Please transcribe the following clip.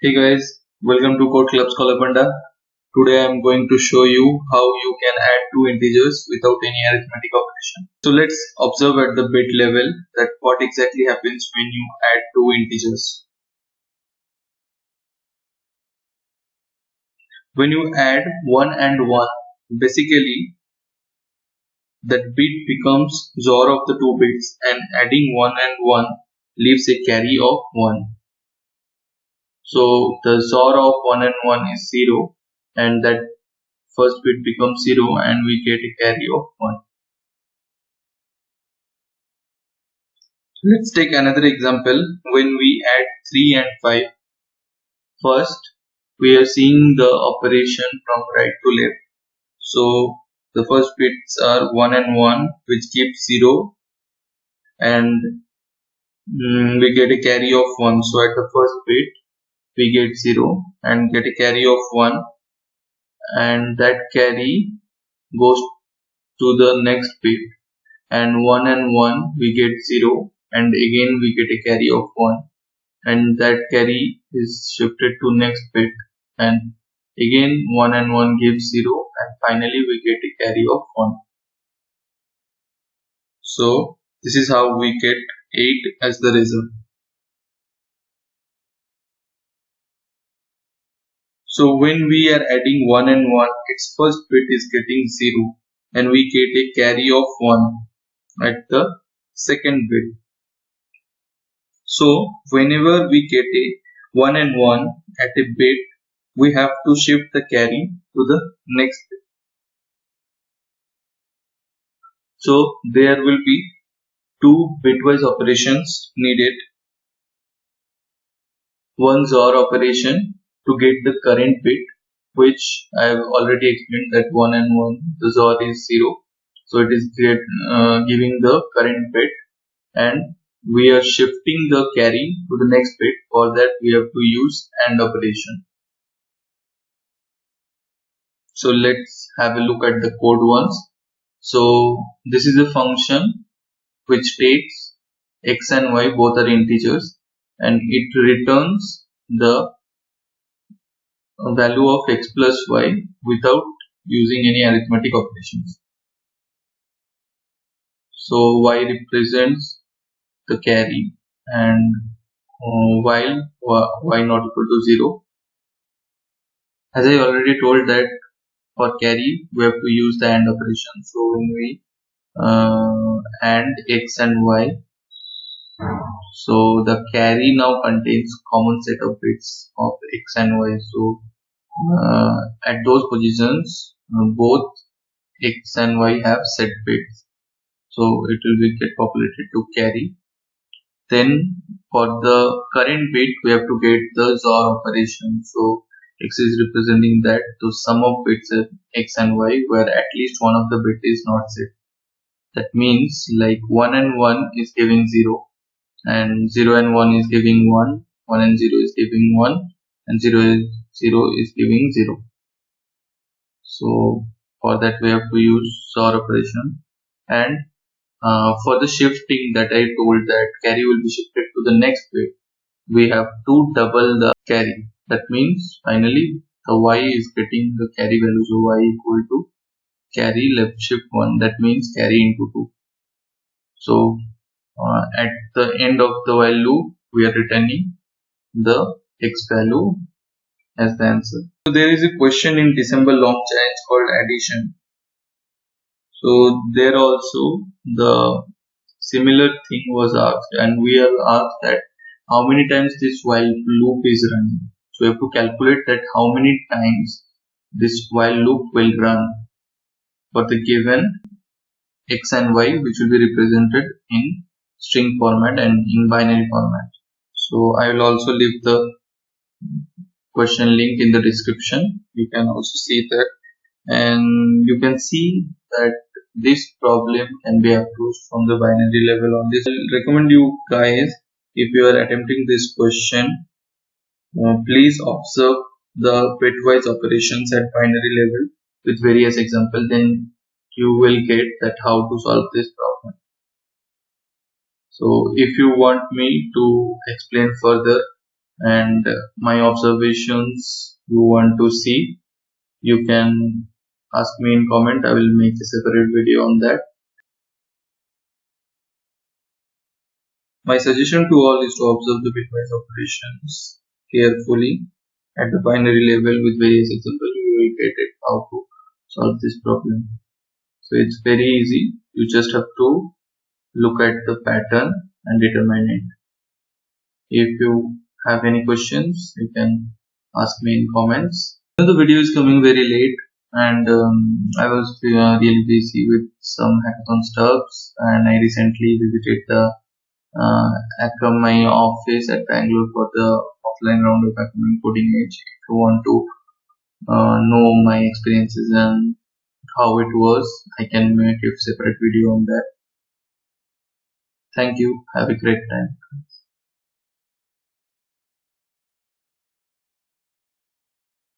Hey guys, welcome to Code Club Scholar Panda. Today I am going to show you how you can add two integers without any arithmetic operation. So let's observe at the bit level that what exactly happens when you add two integers. When you add 1 and 1, basically that bit becomes XOR of the two bits, and adding 1 and 1 leaves a carry of 1. So the XOR of 1 and 1 is 0, and that first bit becomes 0 and we get a carry of 1. Let's take another example. When we add 3 and 5, first we are seeing the operation from right to left. So the first bits are 1 and 1, which gives 0, and we get a carry of 1. So at the first bit we get 0 and get a carry of 1, and that carry goes to the next bit, and 1 and 1 we get 0, and again we get a carry of 1, and that carry is shifted to next bit, and again 1 and 1 gives 0, and finally we get a carry of 1. So this is how we get 8 as the result. So when we are adding 1 and 1, its first bit is getting 0, and we get a carry of 1 at the second bit. So whenever we get a 1 and 1 at a bit, we have to shift the carry to the next bit. So there will be two bitwise operations needed. One XOR operation to get the current bit, which I have already explained that 1 and 1, the XOR is 0. So it is giving the current bit, and we are shifting the carry to the next bit. For that we have to use AND operation. So let's have a look at the code once. So this is a function which takes x and y, both are integers, and it returns the value of x plus y without using any arithmetic operations. So y represents the carry, and while y not equal to 0. As I already told that for carry we have to use the AND operation. So when we AND x and y, so the carry now contains common set of bits of x and y. So at those positions both x and y have set bits, so it will be get populated to carry. Then for the current bit we have to get the XOR operation. So x is representing that the sum of bits of x and y where at least one of the bit is not set. That means like 1 and 1 is giving 0, and 0 and 1 is giving 1, 1 and 0 is giving 1, and 0 is giving 0. So for that we have to use XOR operation. And for the shifting that I told that carry will be shifted to the next bit, we have to double the carry. That means finally the y is getting the carry value, so y equal to carry left shift 1, that means carry into 2. So at the end of the while loop we are returning the x value as the answer. So there is a question in December long challenge called addition. So there also the similar thing was asked, and we are asked that how many times this while loop is running. So we have to calculate that how many times this while loop will run for the given x and y, which will be represented in string format and in binary format. So I will also leave the question link in the description. You can also see that, and you can see that this problem can be approached from the binary level on this. I will recommend you guys, if you are attempting this question, please observe the bitwise operations at binary level with various examples, then you will get that how to solve this problem. So if you want me to explain further, and my observations you want to see, you can ask me in comment. I will make a separate video on that. My suggestion to all is to observe the bitwise operations carefully at the binary level with various examples. You will get it how to solve this problem. So it's very easy. You just have to look at the pattern and determine it. If you have any questions, you can ask me in comments. The video is coming very late, and I was really busy with some hackathon stuffs, and I recently visited the Akamai office at Bangalore for the offline round of Akamai Coding Age. If you want to know my experiences and how it was, I can make a separate video on that. Thank you. Have a great time.